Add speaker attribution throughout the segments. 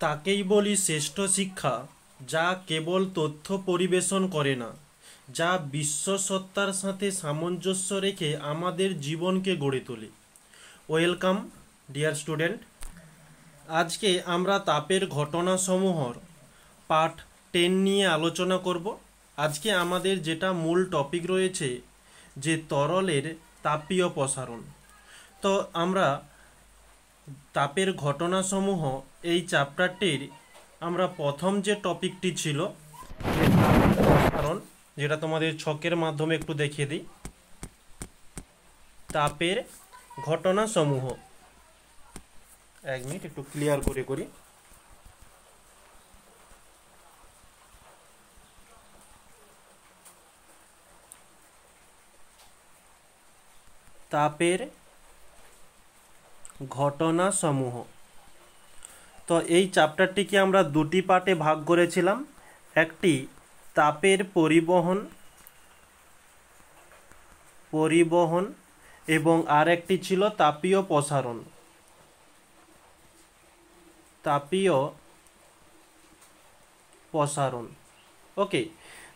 Speaker 1: তাকেই বলি শ্রেষ্ঠ শিক্ষা, যা কেবল তথ্য পরিবেশন করে না, যা বিশ্বসত্তার সাথে সামঞ্জস্য রেখে আমাদের জীবনকে গড়ে তোলে। Welcome dear student. আজকে আমরা তাপের ঘটনাসমূহর পার্ট 10 নিয়ে আলোচনা করব। আজকে আমাদের যেটা মূল টপিক রয়েছে যে তরলের তাপীয় প্রসারণ। তো আমরা তাপের ঘটনাসমূহ এই চ্যাপ্টারটির আমরা প্রথম যে টপিকটি ছিল কারণ যেটা তোমাদের ছকের মাধ্যমে একটু দেখিয়ে দিই, তাপের ঘটনাসমূহ। এক মিনিট একটু ক্লিয়ার করে করি। তাপের ঘটনাসমূহ। তো এই চ্যাপ্টারটিকে আমরা দুটি পার্টে ভাগ করেছিলাম। একটি তাপের পরিবহন এবং আরেকটি ছিল তাপীয় প্রসারণ। ওকে,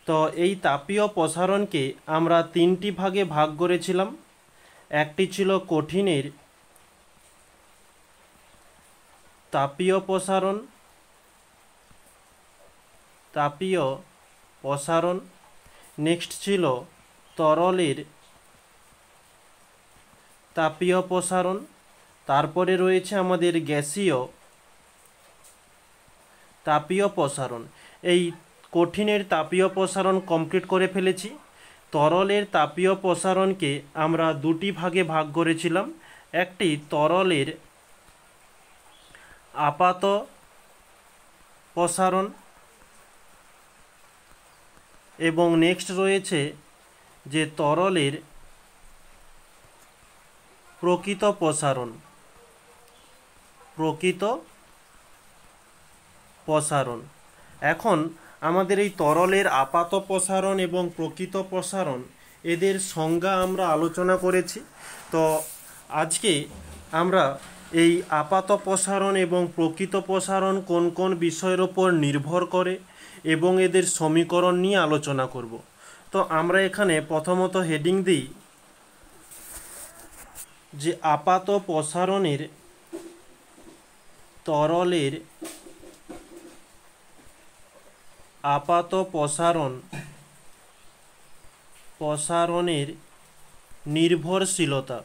Speaker 1: তো এই তাপীয় প্রসারণকে আমরা তিনটি ভাগে ভাগ করেছিলাম। একটি ছিল কঠিনের তাপীয় প্রসারণ, নেক্সট ছিল তরলের তাপীয় প্রসারণ, তারপরে রয়েছে আমাদের গ্যাসীয় তাপীয় প্রসারণ। এই কঠিনের তাপীয় প্রসারণ কমপ্লিট করে ফেলেছি। তরলের তাপীয় প্রসারণকে আমরা দুটি ভাগে ভাগ করেছিলাম। একটি তরলের আপাত প্রসারণ এবং নেক্সট রয়েছে যে তরলের প্রকৃত প্রসারণ। এখন আমাদের এই তরলের আপাত প্রসারণ এবং প্রকৃত প্রসারণ এদের সংজ্ঞা আমরা আলোচনা করেছি। তো আজকে আমরা এই আপাত প্রসারণ এবং প্রকৃত প্রসারণ কোন কোন বিষয়ের ওপর নির্ভর করে এবং এদের সমীকরণ নিয়ে আলোচনা করব। তো আমরা এখানে প্রথমত হেডিং দিই যে আপাত প্রসারণের তরলের আপাত প্রসারণের নির্ভরশীলতা।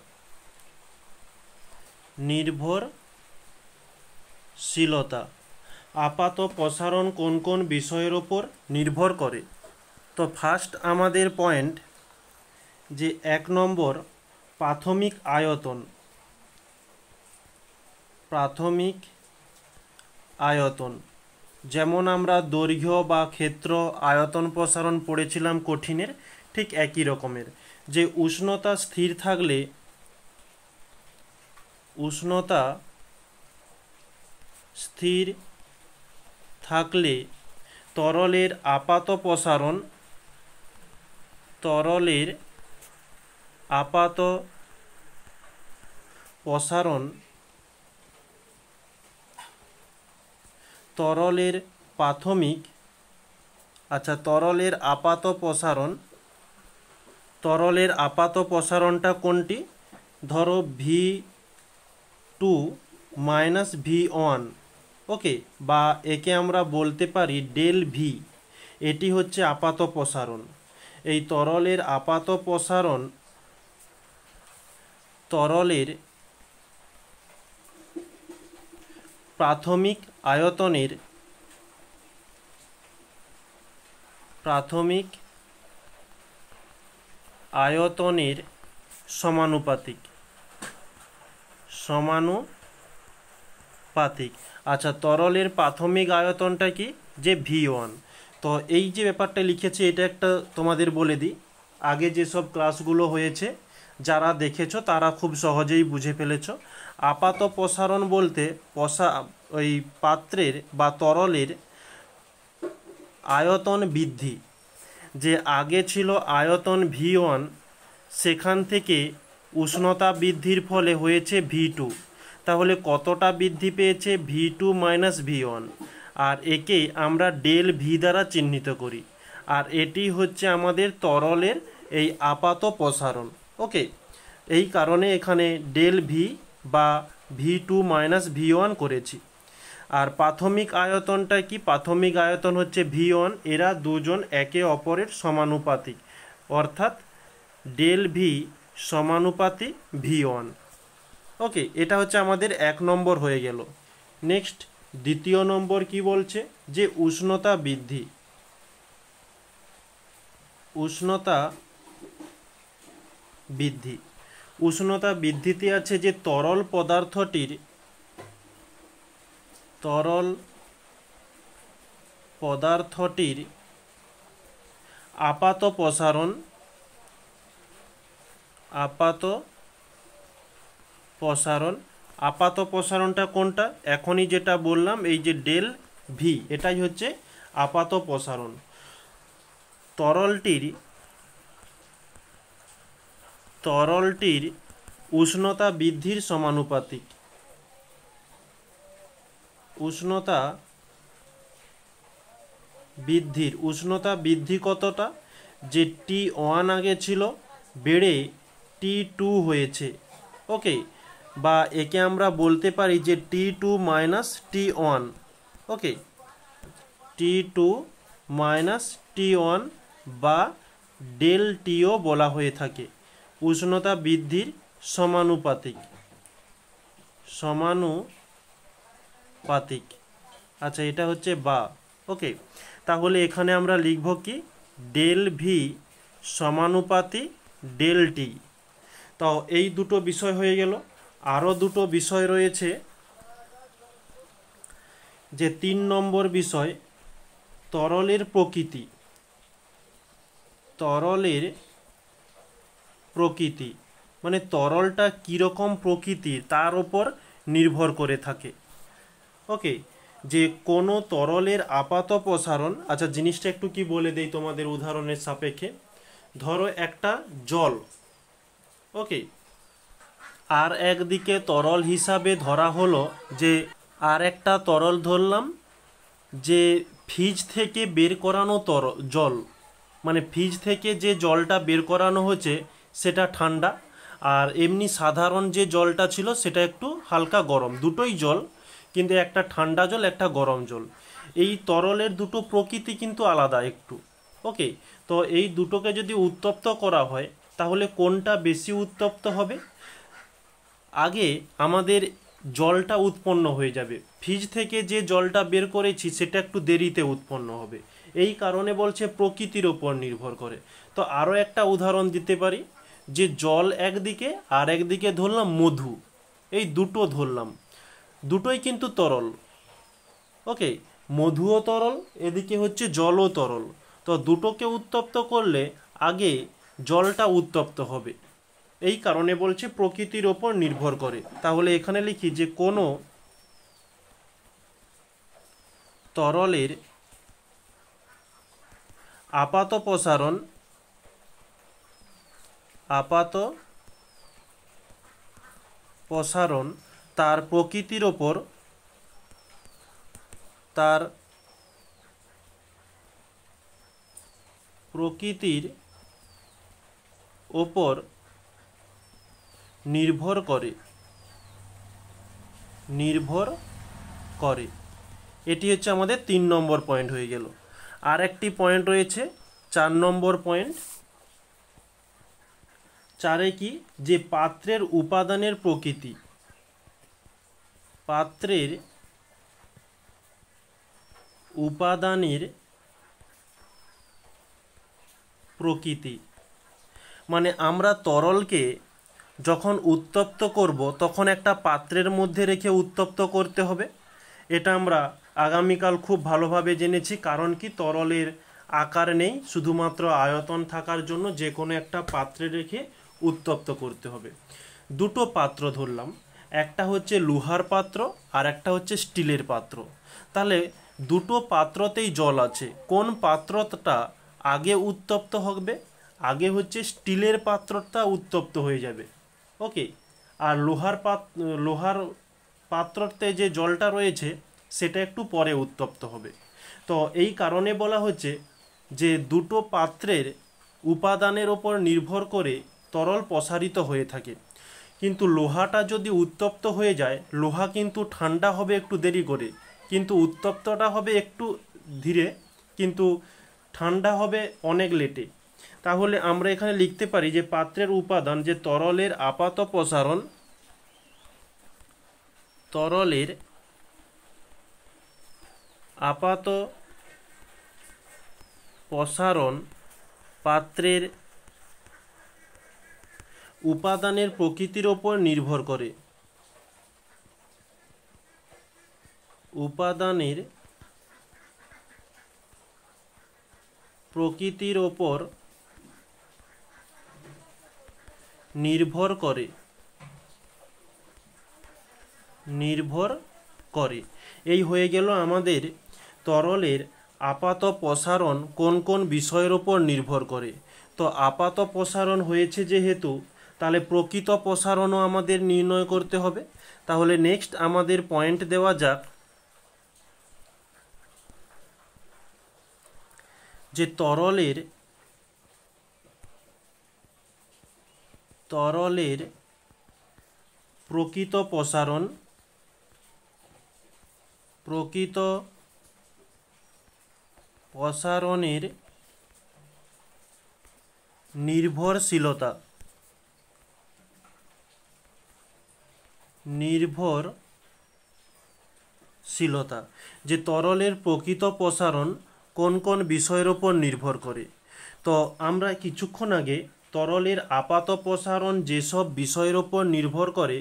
Speaker 1: আপাত প্রসারণ কোন কোন বিষয়ের ওপর নির্ভর করে। তো ফার্স্ট আমাদের পয়েন্ট যে 1 নম্বর প্রাথমিক আয়তন। যেমন আমরা দৈর্ঘ্য বা ক্ষেত্র আয়তন প্রসারণ পড়েছিলাম কঠিনের, ঠিক একই রকমের। যে উষ্ণতা স্থির থাকলে তরলের আপাত প্রসারণ তরলের আপাত প্রসারণটা কোনটি? ধরো V2 মাইনাস V1, ওকে, বা একে আমরা বলতে পারি ডেল ভি। এটি হচ্ছে আপাত প্রসারণ। এই তরলের আপাত প্রসারণ তরলের প্রাথমিক আয়তনের সমানুপাতিক। আচ্ছা, তরলের প্রাথমিক আয়তনটা কি? যে V1। তো এই যে ব্যাপারটা লিখেছি এটা একটা তোমাদের বলে দিই, আগে যেসব ক্লাসগুলো হয়েছে যারা দেখেছো তারা খুব সহজেই বুঝে ফেলেছো। আপাত প্রসারণ বলতে ওই পাত্রের বা তরলের আয়তন বৃদ্ধি। যে আগে ছিল আয়তন V1, সেখান থেকে উষ্ণতা বৃদ্ধির ফলে হয়েছে V2, তাহলে কতটা বৃদ্ধি পেয়েছে? V2 minus V1। আর একে আমরা ডেল ভি দ্বারা চিহ্নিত করি, আর এটি হচ্ছে আমাদের তরলের এই আপাত প্রসারণ। ওকে, এই কারণে এখানে ডেল ভি বা V2 মাইনাস V1 করেছি। আর প্রাথমিক আয়তনটা কি? প্রাথমিক আয়তন হচ্ছে V1। এরা দুজন একে অপরের সমানুপাতিক, অর্থাৎ ডেল ভি সমানুপাতিক V1। ওকে, এটা হচ্ছে আমাদের 1 নম্বর হয়ে গেল। নেক্সট দ্বিতীয় নম্বর কি বলছে? যে উষ্ণতা বৃদ্ধি। উষ্ণতা বৃদ্ধি, উষ্ণতা বৃদ্ধিতে আছে যে তরল পদার্থটির আপাত প্রসারণটা কোনটা? এখনই যেটা বললাম, এই যে ডেল ভি, এটাই হচ্ছে আপাত প্রসারণ। তরলটির উষ্ণতা বৃদ্ধির সমানুপাতিক। উষ্ণতা বৃদ্ধি কতটা? যে T1 আগে ছিল, বেড়ে T2 হয়েছে। ওকে, বা একে আমরা বলতে পারি যে T2 মাইনাস T1। ওকে, T2 মাইনাস T1 বা ডেল টিও বলা হয়ে থাকে। উষ্ণতা বৃদ্ধির সমানুপাতিক। আচ্ছা, এটা হচ্ছে বা। ওকে, তাহলে এখানে আমরা লিখব কি? ডেল ভি সমানুপাতি ডেল টি। তো এই দুটো বিষয় হয়ে গেল। আরও দুটো বিষয় রয়েছে, যে 3 নম্বর বিষয় তরলের প্রকৃতি। মানে তরলটা কীরকম প্রকৃতির তার ওপর নির্ভর করে থাকে। ওকে, যে কোনো তরলের আপাত প্রসারণ। আচ্ছা, জিনিসটা একটু কি বলে দেই তোমাদের উদাহরণের সাপেক্ষে। ধরো একটা জল, ওকে, আর একদিকে তরল হিসাবে ধরা হলো যে আর একটা তরল ধরলাম যে ফ্রিজ থেকে বের করানো জল, মানে ফ্রিজ থেকে যে জলটা বের করানো হচ্ছে সেটা ঠান্ডা, আর এমনি সাধারণ যে জলটা ছিল সেটা একটু হালকা গরম। দুটোই জল, কিন্তু একটা ঠান্ডা জল, একটা গরম জল। এই তরলের দুটো প্রকৃতি কিন্তু আলাদা একটু। ওকে, তো এই দুটোকে যদি উত্তপ্ত করা হয় তাহলে কোনটা বেশি উত্তপ্ত হবে? আগে আমাদের জলটা উৎপন্ন হয়ে যাবে, ফ্রিজ থেকে যে জলটা বের করেছি সেটা একটু দেরিতে উৎপন্ন হবে। এই কারণে বলছে প্রকৃতির ওপর নির্ভর করে। তো আরও একটা উদাহরণ দিতে পারি, যে জল একদিকে আর একদিকে ধরলাম মধু, এই দুটো ধরলাম, দুটোই কিন্তু তরল। ওকে, মধুও তরল, এদিকে হচ্ছে জলও তরল। তো দুটোকে উত্তপ্ত করলে আগে জলটা উত্তপ্ত হবে। এই কারণে বলছে প্রকৃতির ওপর নির্ভর করে। তাহলে এখানে লিখি যে কোনো তরলের আপাত প্রসারণ তার প্রকৃতির ওপর নির্ভর করে। এটি হচ্ছে আমাদের 3 নম্বর পয়েন্ট হয়ে গেল। আর একটি পয়েন্ট রয়েছে 4 নম্বর পয়েন্ট। 4-এ কি? যে পাত্রের উপাদানের প্রকৃতি। পাত্রের উপাদানের প্রকৃতি, মানে আমরা তরলকে যখন উত্তপ্ত করব তখন একটা পাত্রের মধ্যে রেখে উত্তপ্ত করতে হবে। এটা আমরা আগামীকাল খুব ভালোভাবে জেনেছি। কারণ কি? তরলের আকার নেই, শুধুমাত্র আয়তন থাকার জন্য যে কোনো একটা পাত্রে রেখে উত্তপ্ত করতে হবে। দুটো পাত্র ধরলাম, একটা হচ্ছে লোহার পাত্র আর একটা হচ্ছে স্টিলের পাত্র। তাহলে দুটো পাত্রতেই জল আছে, কোন পাত্রটা আগে উত্তপ্ত হবে? আগে হচ্ছে স্টিলের পাত্রটা উত্তপ্ত হয়ে যাবে। ওকে, আর লোহার পাত্রতে যে জলটা রয়েছে সেটা একটু পরে উত্তপ্ত হবে। তো এই কারণে বলা হচ্ছে যে দুটো পাত্রের উপাদানের ওপর নির্ভর করে তরল প্রসারিত হয়ে থাকে। কিন্তু লোহাটা যদি উত্তপ্ত হয়ে যায়, লোহা কিন্তু ঠান্ডা হবে একটু দেরি করে, কিন্তু উত্তপ্তটা হবে একটু ধীরে, কিন্তু ঠান্ডা হবে অনেক লেটে। তাহলে আমরা এখানে লিখতে পারি যে পাত্রের উপাদান যে তরলের আপাত প্রসারণ, তরলের আপাত প্রসারণ পাত্রের উপাদানের প্রকৃতির ওপর নির্ভর করে। উপাদানের প্রকৃতির ওপর নির্ভর করে, এই হয়ে গেল আমাদের তরলের আপাত প্রসারণ কোন কোন বিষয়ের ওপর নির্ভর করে। তো আপাত প্রসারণ হয়েছে যেহেতু, তাহলে প্রকৃত প্রসারণও আমাদের নির্ণয় করতে হবে। তাহলে নেক্সট আমাদের পয়েন্ট দেওয়া যাক যে তরলের প্রকৃত প্রসারণের নির্ভরশীলতা, যে তরলের প্রকৃত প্রসারণ কোন কোন বিষয়ের ওপর নির্ভর করে। তো আমরা কিছুক্ষণ আগে তরলের আপাত প্রসারণ যেসব বিষয়ের ওপর নির্ভর করে,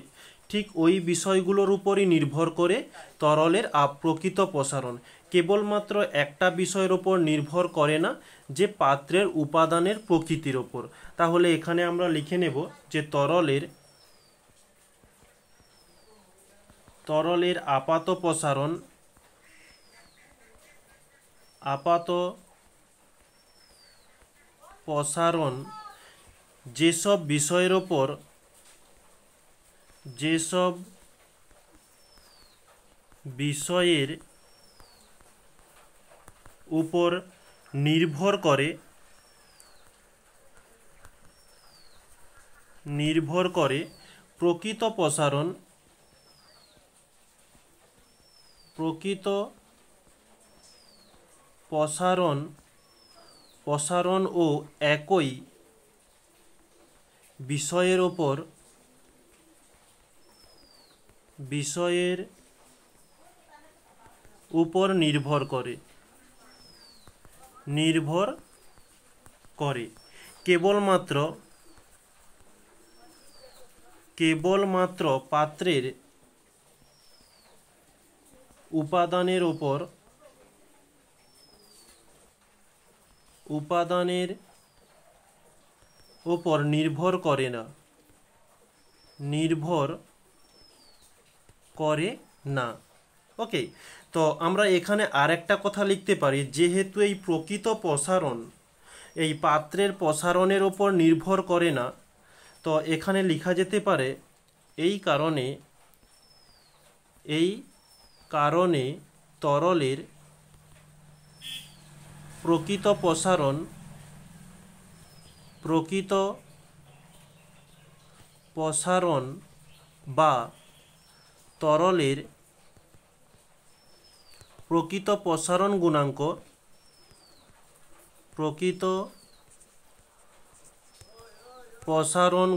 Speaker 1: ঠিক ওই বিষয়গুলোর উপরই নির্ভর করে তরলের প্রকৃত প্রসারণ। কেবলমাত্র একটা বিষয়ের ওপর নির্ভর করে না, যে পাত্রের উপাদানের প্রকৃতির ওপর। তাহলে এখানে আমরা লিখে নেব যে তরলের আপাত প্রসারণ যেসব বিষয়ের উপর নির্ভর করে প্রকৃত প্রসারণ ও একই বিষয়ের উপর নির্ভর করে কেবলমাত্র পাত্রের উপাদানের ওপর নির্ভর করে না। ওকে, তো আমরা এখানে আর একটা কথা লিখতে পারি, যেহেতু এই প্রকৃত প্রসারণ এই পাত্রের প্রসারণের ওপর নির্ভর করে না, তো এখানে লেখা যেতে পারে এই কারণে তরলের প্রকৃত প্রসারণ বা তরলের প্রকৃত প্রসারণ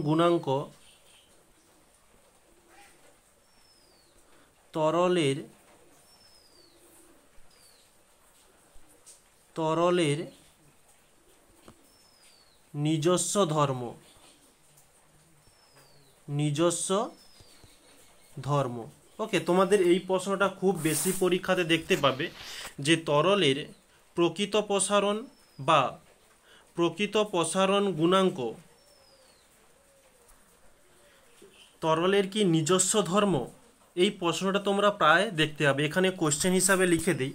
Speaker 1: গুণাঙ্ক তরলের নিজস্ব ধর্ম। ওকে, তোমাদের এই প্রশ্নটা খুব বেশি পরীক্ষাতে দেখতে পাবে যে তরলের প্রকৃত প্রসারণ বা প্রকৃত প্রসারণ গুণাঙ্ক তরলের কি নিজস্ব ধর্ম, এই প্রশ্নটা তোমরা প্রায় দেখতে পাবে। এখানে কোশ্চেন হিসাবে লিখে দিই।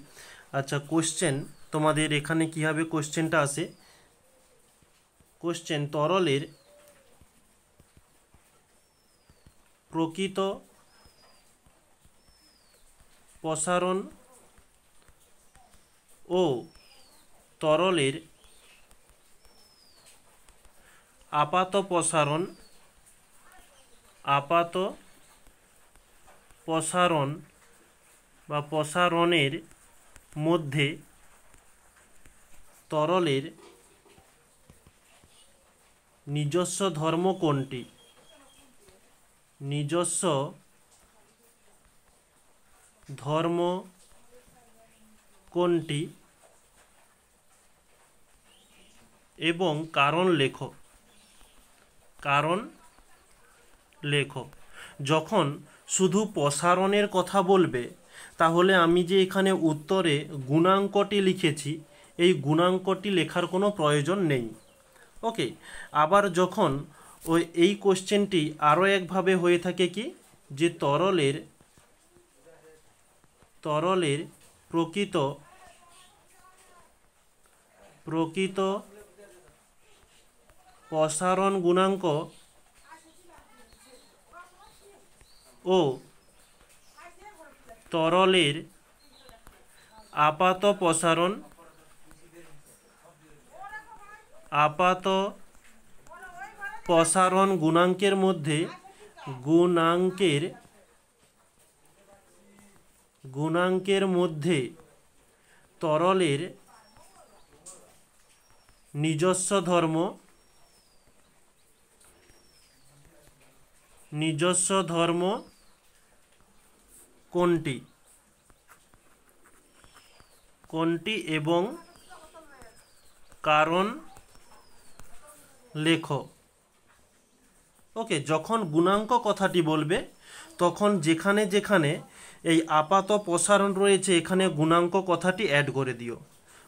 Speaker 1: আচ্ছা, কোশ্চেন তোমাদের এখানে কীভাবে কোশ্চেনটা আসে, কোশ্চেন তরলের প্রকৃত প্রসারণ ও তরলের আপাত প্রসারণ বা প্রসারণের মধ্যে তরলের নিজস্ব ধর্ম কোনটি? নিজস্ব ধর্ম কোনটি এবং কারণ লেখো। যখন শুধু প্রসারণের কথা বলবে তাহলে আমি যে এখানে উত্তরে গুণাঙ্কটি লিখেছি এই গুণাঙ্কটি লেখার কোনো প্রয়োজন নেই। ওকে, আবার যখন এই কোশ্চেনটি আরও একভাবে হয়ে থাকে কি, যে তরলের প্রকৃত প্রসারণ গুণাঙ্ক ও তরলের আপাত প্রসারণ গুণাঙ্কের মধ্যে তরলের নিজস্ব ধর্ম কোনটি এবং কারণ লেখো। ওকে, যখন গুণাঙ্ক কথাটি বলবে তখন যেখানে যেখানে এই আপাত প্রসারণ রয়েছে এখানে গুণাঙ্ক কথাটি অ্যাড করে দিও।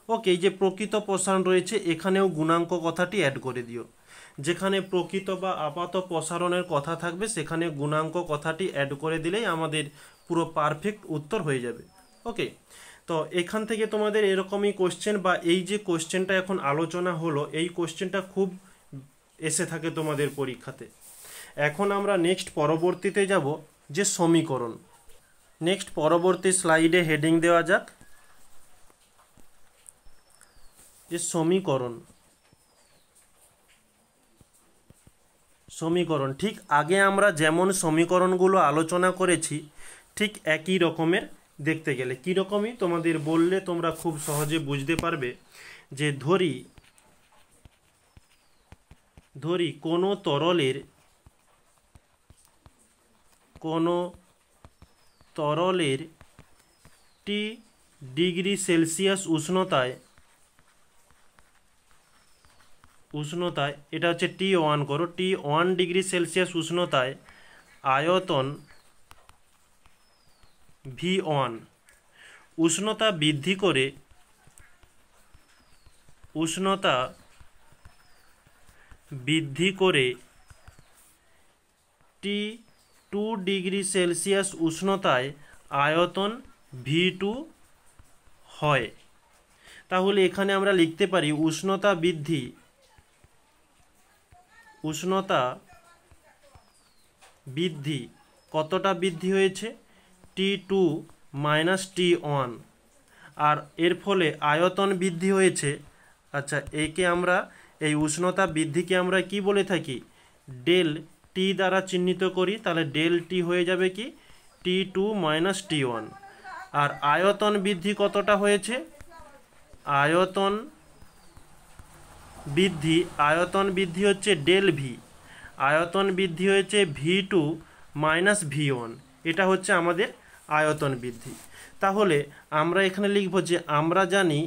Speaker 1: ওকে, এই যে প্রকৃত প্রসারণ রয়েছে এখানেও গুণাঙ্ক কথাটি অ্যাড করে দিও। যেখানে প্রকৃত বা আপাত প্রসারণের কথা থাকবে সেখানে গুণাঙ্ক কথাটি অ্যাড করে দিলেই আমাদের পুরো পারফেক্ট উত্তর হয়ে যাবে। ওকে, তো এখান থেকে তোমাদের এরকমই কোশ্চেন বা এই যে কোশ্চেনটা এখন আলোচনা হলো এই কোশ্চেনটা খুব এসে থাকে তোমাদের পরীক্ষাতে। এখন আমরা নেক্সট পরবর্তীতে যাব যে সমীকরণ। নেক্সট পরবর্তী স্লাইডে হেডিং দেওয়া যাক যে সমীকরণ। ঠিক আগে আমরা যেমন সমীকরণগুলো আলোচনা করেছি ঠিক একই রকমের দেখতে গেলে কীরকমই তোমাদের বললে তোমরা খুব সহজে বুঝতে পারবে। যে ধরি কোনো তরলের টি ডিগ্রি সেলসিয়াস উষ্ণতায় এটা হচ্ছে T1 করো, T1 ডিগ্রি সেলসিয়াস উষ্ণতায় আয়তন V1 উষ্ণতা বৃদ্ধি করে T2 ডিগ্রি সেলসিয়াস উষ্ণতায় আয়তন V2 হয়। তাহলে এখানে আমরা লিখতে পারি উষ্ণতা বৃদ্ধি কতটা বৃদ্ধি হয়েছে? T2 মাইনাস T1, আর এর ফলে আয়তন বৃদ্ধি হয়েছে। আচ্ছা, একে আমরা এই উষ্ণতা বৃদ্ধিকে আমরা কি বলে থাকি? ডেল টি দ্বারা চিহ্নিত করি, তাহলে ডেল টি হয়ে যাবে কি T2 মাইনাস T1। আর আয়তন বৃদ্ধি কতটা হয়েছে? আয়তন বৃদ্ধি হচ্ছে ডেল ভি, আয়তন বৃদ্ধি হয়েছে V2 মাইনাস V1, এটা হচ্ছে আমাদের আয়তন বৃদ্ধি। তাহলে আমরা এখানে লিখব যে আমরা জানি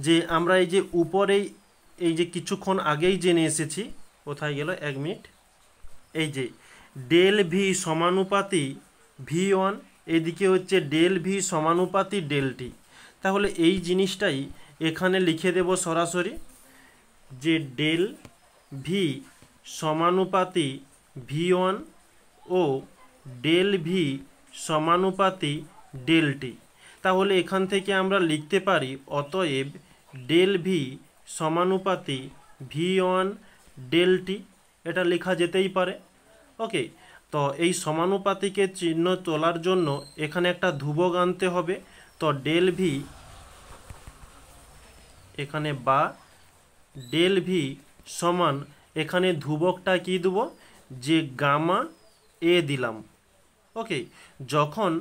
Speaker 1: যে আমরা এই যে উপরেই এই যে কিছুক্ষণ আগেই জেনে এসেছি, কোথায় গেল 1 মিনিট, এই যে ডেল ভি সমানুপাতি V1, এদিকে হচ্ছে ডেল ভি সমানুপাতি ডেল টি। তাহলে এই জিনিসটাই এখানে লিখে দেব সরাসরি যে ডেল ভি সমানুপাতি V1 ও ডেল ভি সমানুপাতি ডেল টি। তাহলে এখান থেকে আমরা লিখতে পারি অতএব ডেল ভি সমানুপাতি V1 ডেল টি, এটা লেখা যেতেই পারে। ওকে, তো এই সমানুপাতিকের চিহ্ন তোলার জন্য এখানে একটা ধ্রুবক আনতে হবে। তো ডেল ভি এখানে বা ডেল ভি সমান এখানে ধ্রুবকটা কি দেবো, যে গামা এ দিলাম। ওকে, যখন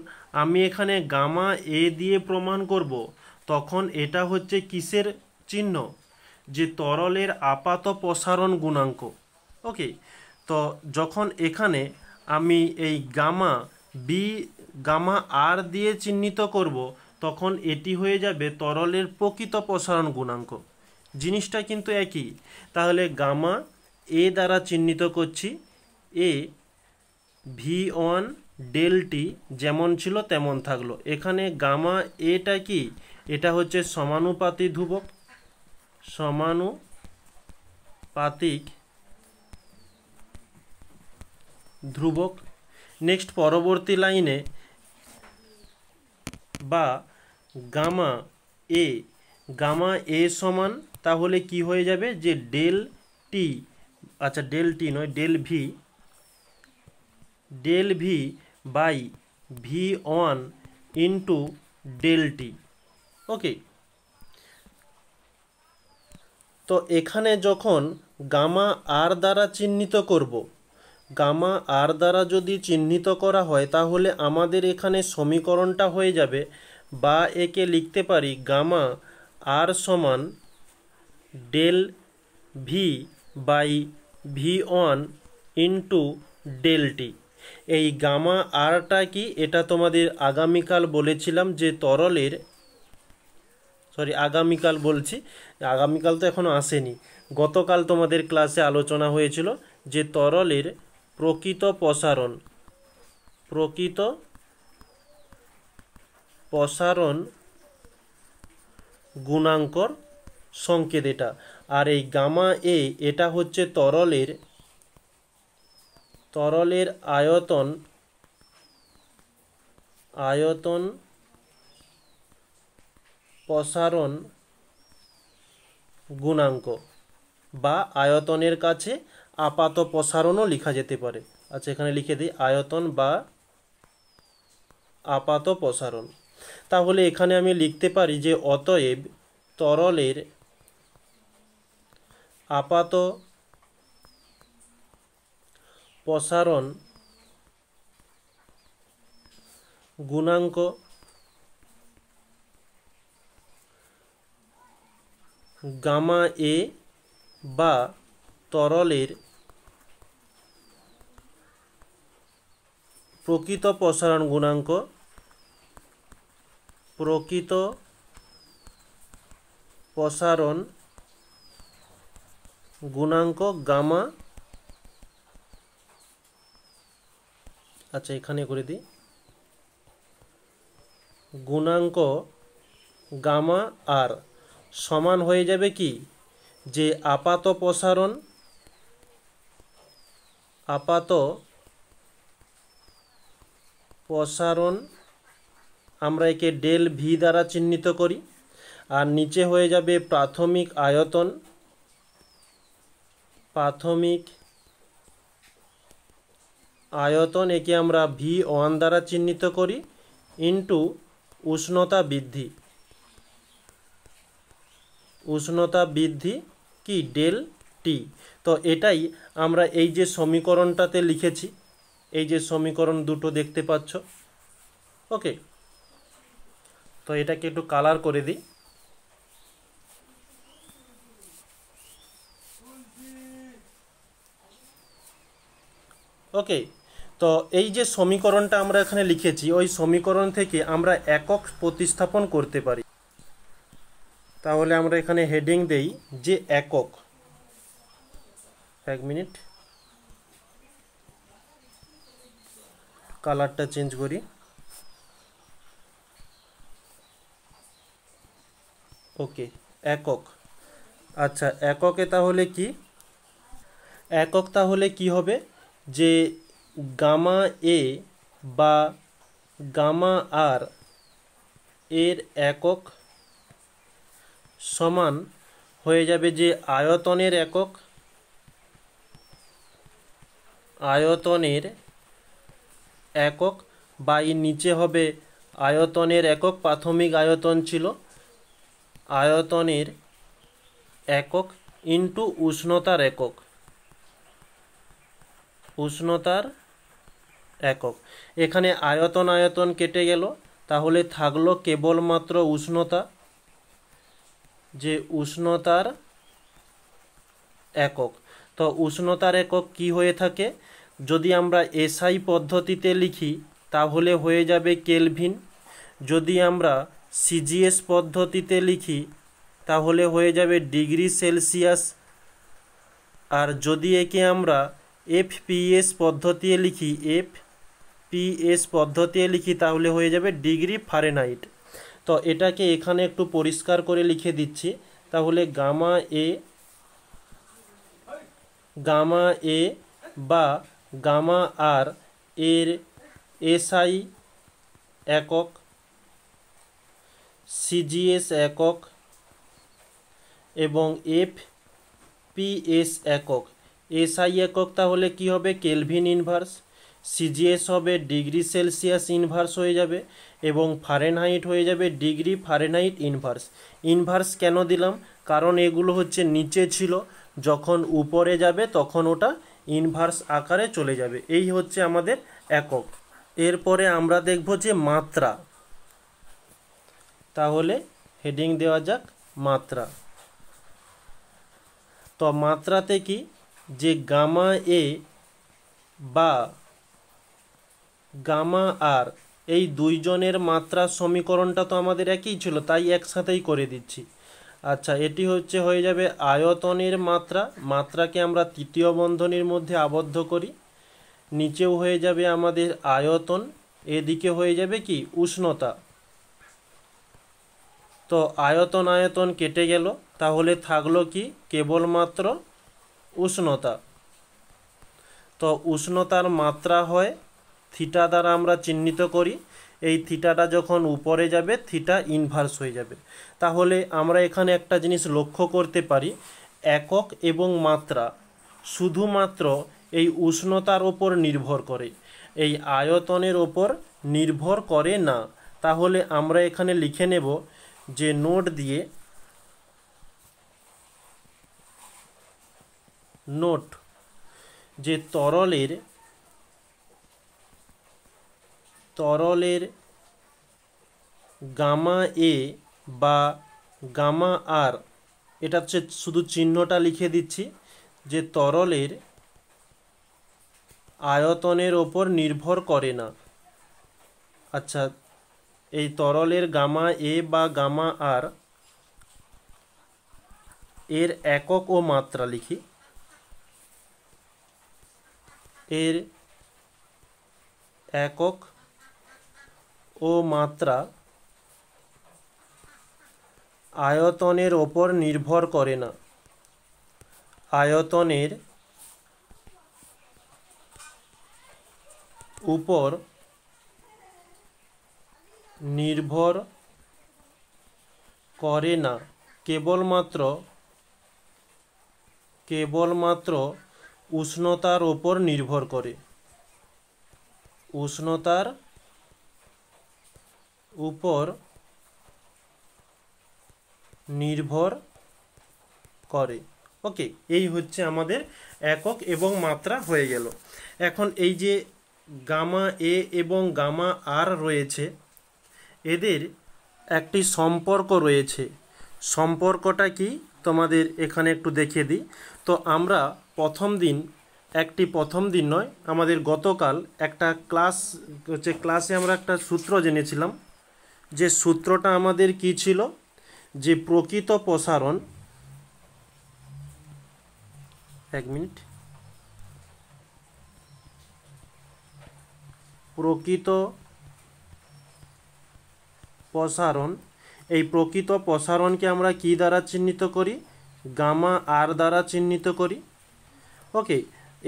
Speaker 1: আমি এখানে গামা এ দিয়ে প্রমাণ করব তখন এটা হচ্ছে কিসের চিহ্ন, যে তরলের আপাত প্রসারণ গুণাঙ্ক। ওকে, তো যখন এখানে আমি এই গামা আর দিয়ে চিহ্নিত করব তখন এটি হয়ে যাবে তরলের প্রকৃত প্রসারণ গুণাঙ্ক। জিনিসটা কিন্তু একই। তাহলে গামা এ দ্বারা চিহ্নিত করছি, এ V1 ডেল টি যেমন ছিল তেমন থাকলো। এখানে গামা এটা কি, এটা হচ্ছে সমানুপাতিক ধ্রুবক, সমানুপাতিক ধ্রুবক। নেক্সট পরবর্তী লাইনে বা গামা এ সমান তাহলে কি হয়ে যাবে, যে ডেল টি, আচ্ছা ডেল টি নয়, del V by V1 into del T. Okay, তো এখানে যখন গামা আর দ্বারা চিহ্নিত করব, গামা আর দ্বারা যদি চিহ্নিত করা হয় তাহলে আমাদের এখানে সমীকরণটা হয়ে যাবে, বা একে লিখতে পারি গামা আর সমান del V by V1 into del T. এই গামা আরটা কি, এটা তোমাদের আগামীকাল বলেছিলাম যে তরলের, আগামীকাল বলছি, আগামীকাল তো এখনও আসেনি, গতকাল তোমাদের ক্লাসে আলোচনা হয়েছিল যে তরলের প্রকৃত প্রসারণ গুণাঙ্কর সংকেত এটা। আর এই গামা এ এটা হচ্ছে তরলের আয়তন প্রসারণ গুণাঙ্ক, বা আয়তনের কাছে আপাত প্রসারণও লেখা যেতে পারে। আচ্ছা, এখানে লিখে দিই আয়তন বা আপাত প্রসারণ। তাহলে এখানে আমি লিখতে পারি যে অতএব তরলের আপাত প্রসারণ গুণাঙ্ক গামা এ বা তরলের প্রকৃত প্রসারণ গুণাঙ্ক গামা, আচ্ছা এখানে করে দিই গুণাঙ্ক গামা আর সমান হয়ে যাবে কি, যে আপাত প্রসারণ আমরা একে ডেল ভি দ্বারা চিহ্নিত করি, আর নিচে হয়ে যাবে প্রাথমিক আয়তন একে আমরা V1 দ্বারা চিহ্নিত করি, ইন্টু উষ্ণতা বৃদ্ধি কি ডেল টি। তো এটাই আমরা এই যে সমীকরণটাতে লিখেছি, এই যে সমীকরণ দুটো দেখতে পাচ্ছ। ওকে, তো এটাকে একটু কালার করে দিই। ওকে, তো এই যে সমীকরণটা আমরা এখানে লিখেছি ওই সমীকরণ থেকে আমরা একক প্রতিস্থাপন করতে পারি। তাহলে আমরা এখানে হেডিং দেই যে একক, এক মিনিট কালারটা চেঞ্জ করি। ওকে, একক। আচ্ছা, এককে তাহলে কি হবে, যে গামা এ বা গামা আর এর একক সমান হয়ে যাবে যে আয়তনের আয়তনের একক, বা এর নিচে হবে আয়তনের একক, প্রাথমিক আয়তন ছিল আয়তনের একক ইন্টু উষ্ণতার একক, উষ্ণতার একক। এখানে আয়তন আয়তন কেটে গেল, তাহলে থাকলো কেবলমাত্র উষ্ণতা, যে উষ্ণতার একক। তো উষ্ণতার একক কি হয়ে থাকে, যদি আমরা এসআই পদ্ধতিতে লিখি তাহলে হয়ে যাবে কেলভিন, যদি আমরা সিজিএস পদ্ধতিতে লিখি তাহলে হয়ে যাবে ডিগ্রি সেলসিয়াস, আর যদি একে আমরা এফপিএস পদ্ধতিতে লিখি, এফপিএস পদ্ধতিতে লিখি তাহলে হয়ে যাবে ডিগ্রি ফারেনহাইট। তো এটাকে এখানে একটু পরিষ্কার করে লিখে দিচ্ছি, তাহলে গামা এ বা গামা আর এর এসআই একক, সিজিএস একক এবং এফপিএস একক। এসআই একক তাহলে কি হবে, কেলভিন ইনভার্স, সিজিএস হবে ডিগ্রি সেলসিয়াস ইনভার্স হয়ে যাবে, এবং ফারেনহাইট হয়ে যাবে ডিগ্রি ফারেনহাইট ইনভার্স। ইনভার্স কেন দিলাম, কারণ এগুলো হচ্ছে নিচে ছিল, যখন উপরে যাবে তখন ওটা ইনভার্স আকারে চলে যাবে। এই হচ্ছে আমাদের একক। এরপরে আমরা দেখব যে মাত্রা, তাহলে হেডিং দেওয়া যাক মাত্রা। তো মাত্রাতে কি, যে গামা এ বা গামা আর এই দুইজনের মাত্রার সমীকরণটা তো আমাদের একই ছিল, তাই একসাথেই করে দিচ্ছি। আচ্ছা, এটি হয়ে যাবে আয়তনের মাত্রা, মাত্রাকে আমরা তৃতীয় বন্ধনীর মধ্যে আবদ্ধ করি, নিচেও হয়ে যাবে আমাদের আয়তন, এদিকে হয়ে যাবে কি উষ্ণতা। তো আয়তন আয়তন কেটে গেল, তাহলে থাকলো কি কেবলমাত্র উষ্ণতা। তো উষ্ণতার মাত্রা হয় থিটা দ্বারা আমরা চিহ্নিত করি, এই থিটাটা যখন উপরে যাবে থিটা ইনভার্স হয়ে যাবে। তাহলে আমরা এখানে একটা জিনিস লক্ষ্য করতে পারি, একক এবং মাত্রা শুধুমাত্র এই উষ্ণতার ওপর নির্ভর করে, এই আয়তনের ওপর নির্ভর করে না। তাহলে আমরা এখানে লিখে নেব যে নোট দিয়ে, নোট যে তরলের গামা এ বা গামা আর, এটা হচ্ছে শুধু চিহ্নটা লিখে দিচ্ছি, যে তরলের আয়তনের ওপর নির্ভর করে না। আচ্ছা, এই তরলের গামা এ বা গামা আর এর একক ও মাত্রা লিখি, এর একক ও মাত্রা আয়তনের ওপর নির্ভর করে না, আয়তনের উপর নির্ভর করে না, কেবলমাত্র উষ্ণতার ওপর নির্ভর করে, উষ্ণতার উপর নির্ভর করে। ওকে, এই হচ্ছে আমাদের একক এবং মাত্রা হয়ে গেল। এখন এই যে গামা এ এবং গামা আর রয়েছে, এদের একটি সম্পর্ক রয়েছে। সম্পর্কটা কি তোমাদের এখানে একটু দেখিয়ে দিই। তো আমরা প্রথম দিন নয়, আমাদের গতকাল একটা ক্লাসে আমরা একটা সূত্র জেনেছিলাম, যে সূত্রটা আমাদের কি ছিল, যে প্রকৃত প্রসারণ, প্রকৃত প্রসারণ, এই প্রকৃত প্রসারণকে আমরা কি দ্বারা চিহ্নিত করি, গামা আর দ্বারা চিহ্নিত করি। ওকে,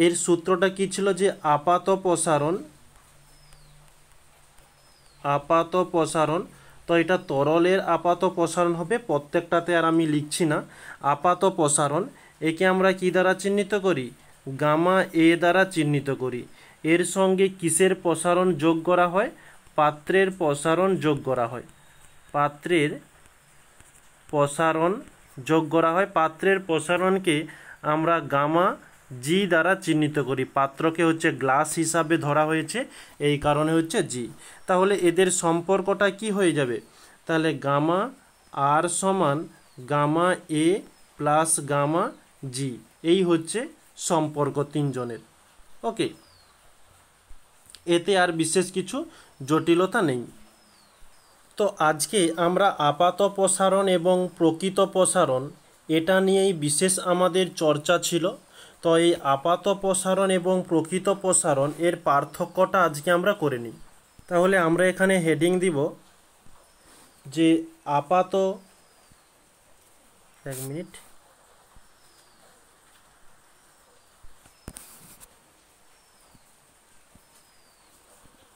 Speaker 1: এর সূত্রটা কি ছিল, যে আপাত প্রসারণ। তো এটা তরলের আপাত প্রসারণ হবে, প্রত্যেকটাতে আর আমি লিখছি না। আপাত প্রসারণ একে আমরা কি দ্বারা চিহ্নিত করি, গামা এ দ্বারা চিহ্নিত করি। এর সঙ্গে কিসের প্রসারণ যোগ করা হয়? পাত্রের প্রসারণ যোগ করা হয়। পাত্রের প্রসারণ যোগ করা হয়। পাত্রের প্রসারণকে আমরা গামা জি দ্বারা চিহ্নিত করি। পাত্রকে হচ্ছে গ্লাস হিসাবে ধরা হয়েছে, এই কারণে হচ্ছে জি। তাহলে এদের সম্পর্কটা কি হয়ে যাবে? তাহলে গামা আর সমান গামা এ প্লাস গামা জি, এই হচ্ছে সম্পর্ক তিনজনের। ওকে, এতে আর বিশেষ কিছু জটিলতা নেই। তো আজকে আমরা আপাত প্রসারণ এবং প্রকৃত প্রসারণ এটা নিয়েই বিশেষ আমাদের চর্চা ছিল। তো এই আপাত প্রসারণ এবং প্রকৃত প্রসারণ এর পার্থক্যটা আজকে আমরা করে নিই। তাহলে আমরা এখানে হেডিং দিব যে আপাত, এক মিনিট,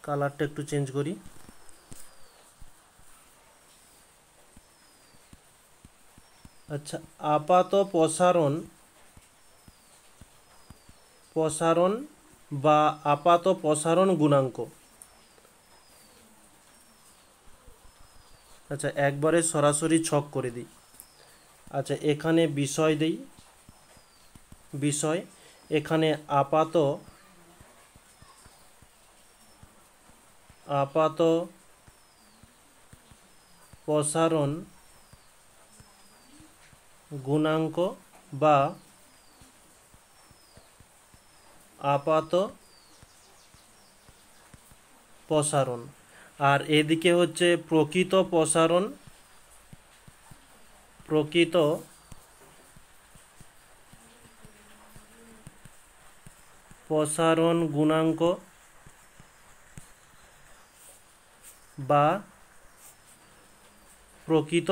Speaker 1: কালারটা একটু চেঞ্জ করি। আচ্ছা, আপাত প্রসারণ বা আপাত প্রসারণ গুণাঙ্ক। আচ্ছা, একবারে সরাসরি ছক করে দিই। আচ্ছা, এখানে বিষয় দেই, বিষয়, এখানে আপাত প্রসারণ গুণাঙ্ক বা আপাত প্রসারণ, আর এদিকে হচ্ছে প্রকৃত প্রসারণ গুণাঙ্ক বা প্রকৃত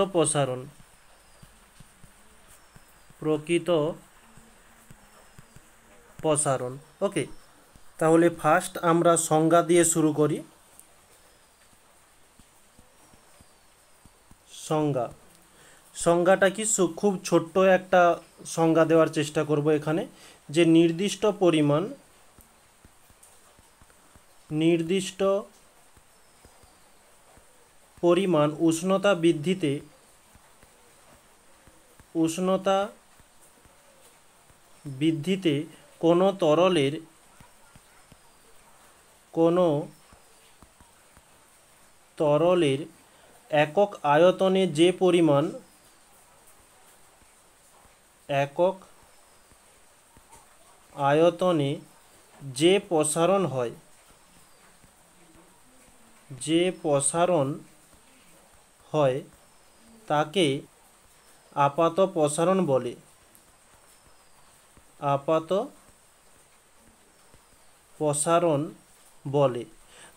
Speaker 1: প্রসারণ ওকে, তাহলে ফার্স্ট আমরা সংজ্ঞা দিয়ে শুরু করি। সংজ্ঞাটা কি? খুব ছোট্ট একটা সংজ্ঞা দেওয়ার চেষ্টা করব এখানে, যে নির্দিষ্ট পরিমাণ উষ্ণতা বৃদ্ধিতে কোনো তরলের একক আয়তনে যে প্রসারণ হয় তাকে আপাত প্রসারণ বলে।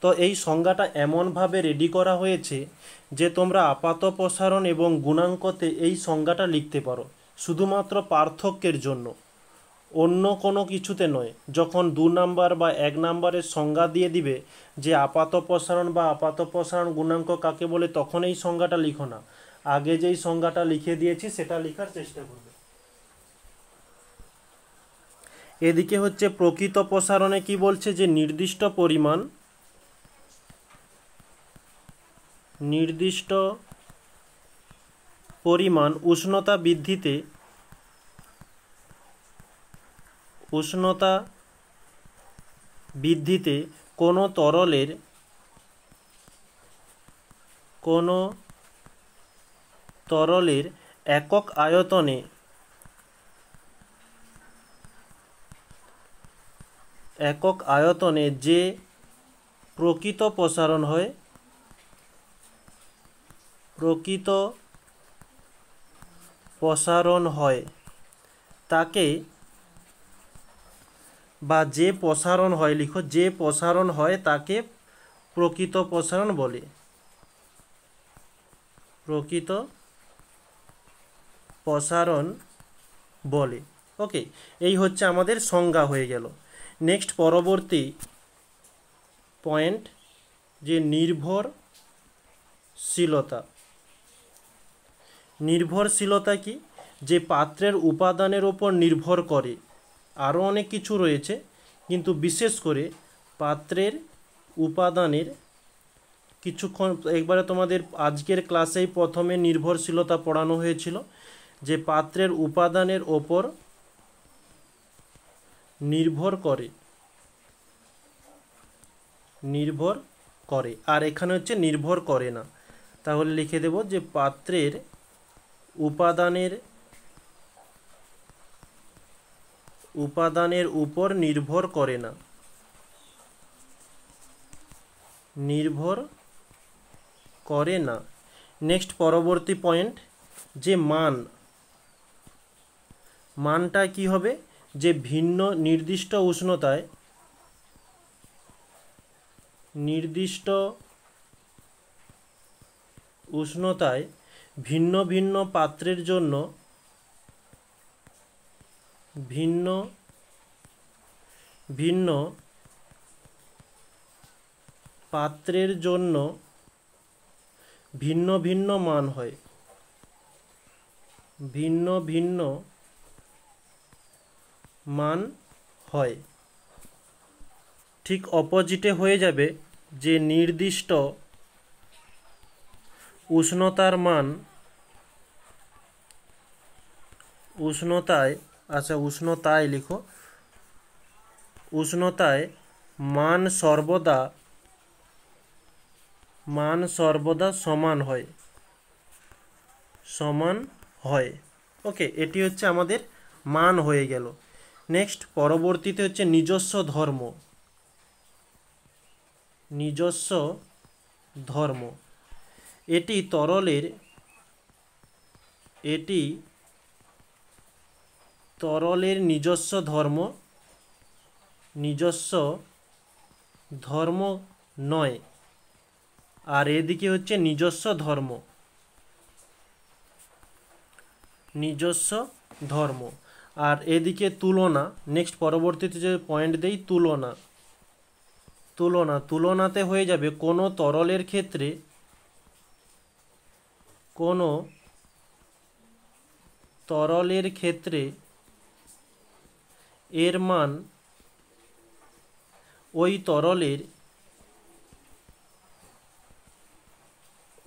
Speaker 1: তো এই সংজ্ঞাটা এমনভাবে রেডি করা হয়েছে যে তোমরা আপাত প্রসারণ এবং গুণাঙ্কতে এই সংজ্ঞাটা লিখতে পারো, শুধুমাত্র পার্থক্যের জন্য, অন্য কোনো কিছুতে নয়। যখন 2 নাম্বার বা 1 নাম্বারের সংজ্ঞা দিয়ে দিবে যে আপাত প্রসারণ বা আপাত প্রসারণ গুণাঙ্ক কাকে বলে, তখন এই সংজ্ঞাটা লিখো না, আগে যেই সংজ্ঞাটা লিখে দিয়েছি সেটা লেখার চেষ্টা করবে। এদিকে হচ্ছে প্রকৃত প্রসারণে কি বলছে, যে নির্দিষ্ট পরিমাণ উষ্ণতা বৃদ্ধিতে কোনো তরলের একক আয়তনে যে প্রকৃত প্রসারণ হয় তাকে, বা যে প্রসারণ হয়, লিখো, যে প্রসারণ হয় তাকে প্রকৃত প্রসারণ বলে। ওকে, এই হচ্ছে আমাদের সংজ্ঞা হয়ে গেল। নেক্সট, পরবর্তী পয়েন্ট, যে নির্ভরশীলতা কি? যে পাত্রের উপাদানের উপর নির্ভর করে আরও অনেক কিছু রয়েছে, কিন্তু বিশেষ করে পাত্রের উপাদানের কিছুক্ষণ একবারে তোমাদের আজকের ক্লাসেই প্রথমে নির্ভরশীলতা পড়ানো হয়েছিল, যে পাত্রের উপাদানের ওপর নির্ভর করে, আর এখানে হচ্ছে নির্ভর করে না। তাহলে লিখে দেব যে পাত্রের উপাদানের উপর নির্ভর করে না। নেক্সট পরবর্তী পয়েন্ট, যে মানটা কি হবে, যে ভিন্ন নির্দিষ্ট উষ্ণতায় ভিন্ন ভিন্ন পাত্রের জন্য ভিন্ন ভিন্ন মান হয়, ঠিক অপোজিটে হয়ে যাবে যে নির্দিষ্ট উষ্ণতার মান উষ্ণতায় মান সর্বদা সমান হয়। ওকে, এটি হচ্ছে আমাদের মান হয়ে গেল। নেক্সট পরবর্তীতে হচ্ছে নিজস্ব ধর্ম। এটি তরলের নিজস্ব ধর্ম নয়, আর এদিকে হচ্ছে নিজস্ব ধর্ম, আর এদিকে তুলনা। নেক্সট পরবর্তীতে যে পয়েন্ট দেই, তুলনাতে হয়ে যাবে কোনো তরলের ক্ষেত্রে এর মান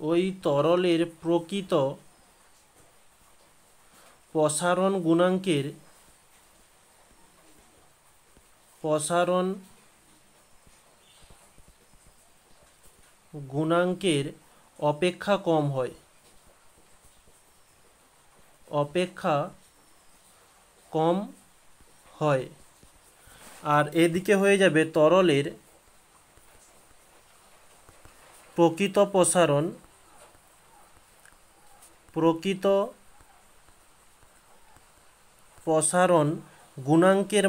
Speaker 1: ওই তরলের প্রকৃত প্রসারণ গুণাঙ্কের অপেক্ষা কম হয়। আর এদিকে হয়ে যাবে তরলের প্রকৃত প্রসারণ গুণাঙ্কের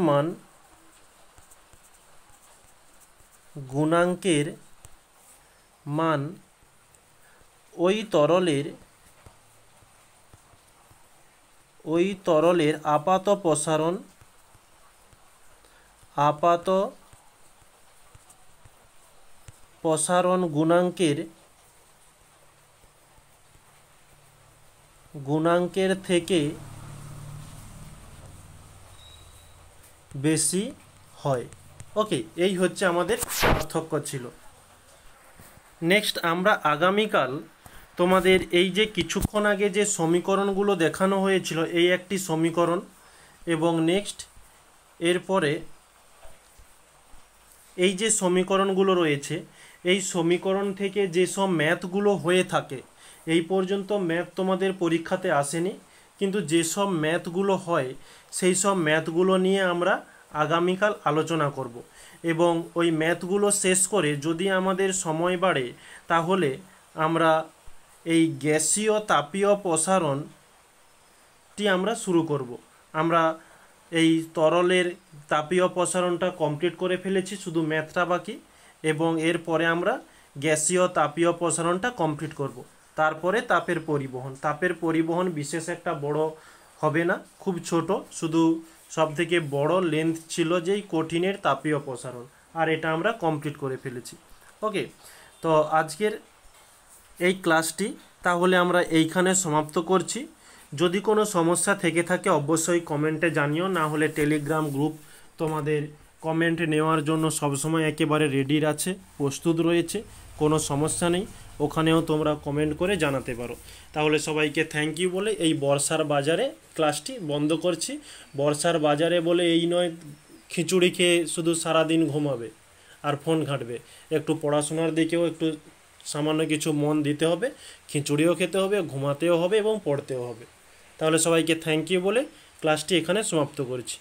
Speaker 1: মান ওই তরলের আপাত প্রসারণ গুণাঙ্কের থেকে বেশি হয়। ওকে, এই হচ্ছে আমাদের পার্থক্য ছিল। নেক্সট আমরা আগামীকাল তোমাদের এই যে কিছুক্ষণ আগে যে সমীকরণগুলো দেখানো হয়েছিল, এই একটি সমীকরণ, এবং নেক্সট এরপরে এই যে সমীকরণগুলো রয়েছে, এই সমীকরণ থেকে যেসব ম্যাথগুলো হয়ে থাকে, এই পর্যন্ত ম্যাথ তোমাদের পরীক্ষাতে আসেনি, কিন্তু যেসব ম্যাথগুলো হয় সেই সব ম্যাথগুলো নিয়ে আমরা আগামীকাল আলোচনা করব। এবং ওই ম্যাথগুলো শেষ করে যদি আমাদের সময় বাড়ে, তাহলে আমরা এই গ্যাসীয় তাপীয় প্রসারণটি আমরা শুরু করব। আমরা এই তরলের তাপীয় প্রসারণটা কমপ্লিট করে ফেলেছি, শুধু ম্যাথটা বাকি, এবং এরপরে আমরা গ্যাসীয় তাপীয় প্রসারণটা কমপ্লিট করব। তারপরে তাপের পরিবহন বিশেষ একটা বড় হবে না, খুব ছোট, শুধু সবথেকে বড় লেন্থ ছিল যেই কঠিনের তাপীয় প্রসারণ, আর এটা আমরা কমপ্লিট করে ফেলেছি। ওকে, তো আজকের এই ক্লাসটি তাহলে আমরা এইখানে সমাপ্ত করছি। যদি কোনো সমস্যা থেকে থাকে অবশ্যই কমেন্টে জানিও, না হলে টেলিগ্রাম গ্রুপ তোমাদের কমেন্ট নেওয়ার জন্য সবসময় একেবারে রেডি আছে, প্রস্তুত রয়েছে, কোনো সমস্যা নেই, ওখানেও তোমরা কমেন্ট করে জানাতে পারো। তাহলে সবাইকে থ্যাংক ইউ বলে এই বর্ষার বাজারে ক্লাসটি বন্ধ করছি। বর্ষার বাজারে বলে এই নয় খিচুড়ি খেয়ে শুধু সারাদিন ঘুমাবে আর ফোন ঘাঁটবে, একটু পড়াশোনার দিকেও একটু সামান্য কিছু মন দিতে হবে, খিচুড়িও খেতে হবে, ঘুমাতেও হবে এবং পড়তেও হবে। তাহলে সবাইকে থ্যাংক ইউ বলে ক্লাসটি এখানে সমাপ্ত করছি।